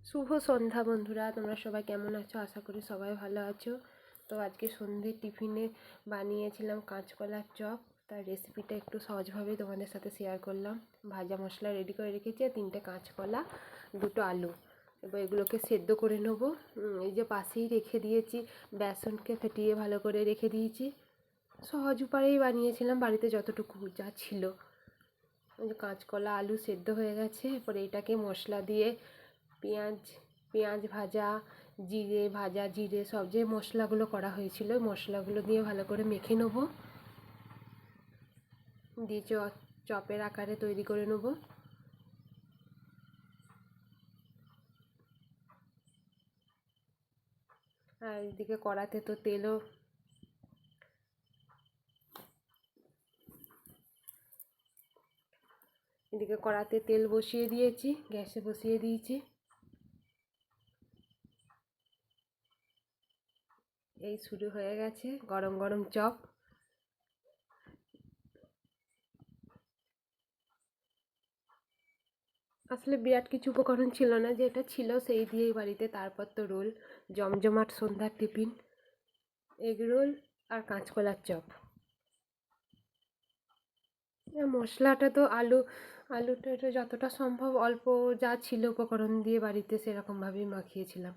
শুভ সন্ধ্যা বন্ধুরা, তোমরা সবাই কেমন আছো? আশা করি সবাই ভালো আছো। তো আজকে সন্ধ্যের টিফিনে বানিয়েছিলাম কাঁচকলার চপ। তার রেসিপিটা একটু সহজভাবে তোমাদের সাথে শেয়ার করলাম। ভাজা মশলা রেডি করে রেখেছি, 3টে কাঁচকলা, 2টো আলু। এবার এগুলোকে সেদ্ধ করে নেব। এই যে পাশেই রেখে দিয়েছি, বেসনকে ফেটিয়ে ভালো করে রেখে দিয়েছি। সহজ উপায়েই বানিয়েছিলাম, বাড়িতে যতটুকু যা ছিল। কাঁচকলা আলু সেদ্ধ হয়ে গেছে। এরপরে এটাকে মশলা দিয়ে পেঁয়াজ ভাজা, জিরে ভাজা, জিরে সব যে মশলাগুলো করা হয়েছিল মশলাগুলো দিয়ে ভালো করে মেখে নেব, দিয়ে চপের আকারে তৈরি করে নেব। আর এদিকে কড়াতে তো তেল বসিয়ে দিয়েছি, গ্যাসে বসিয়ে দিয়েছি। এই শুরু হয়ে গেছে গরম গরম চপ। আসলে বিরাট কিছু উপকরণ ছিল না, যেটা ছিল সেই দিয়েই বাড়িতে। তারপর তো রোল, জমজমাট সন্ধ্যার টিফিন, এগ রোল আর কাঁচকলার চপ। মশলাটা তো আলুটা যতটা সম্ভব অল্প যা ছিল উপকরণ দিয়ে বাড়িতে সেরকমভাবেই মাখিয়েছিলাম।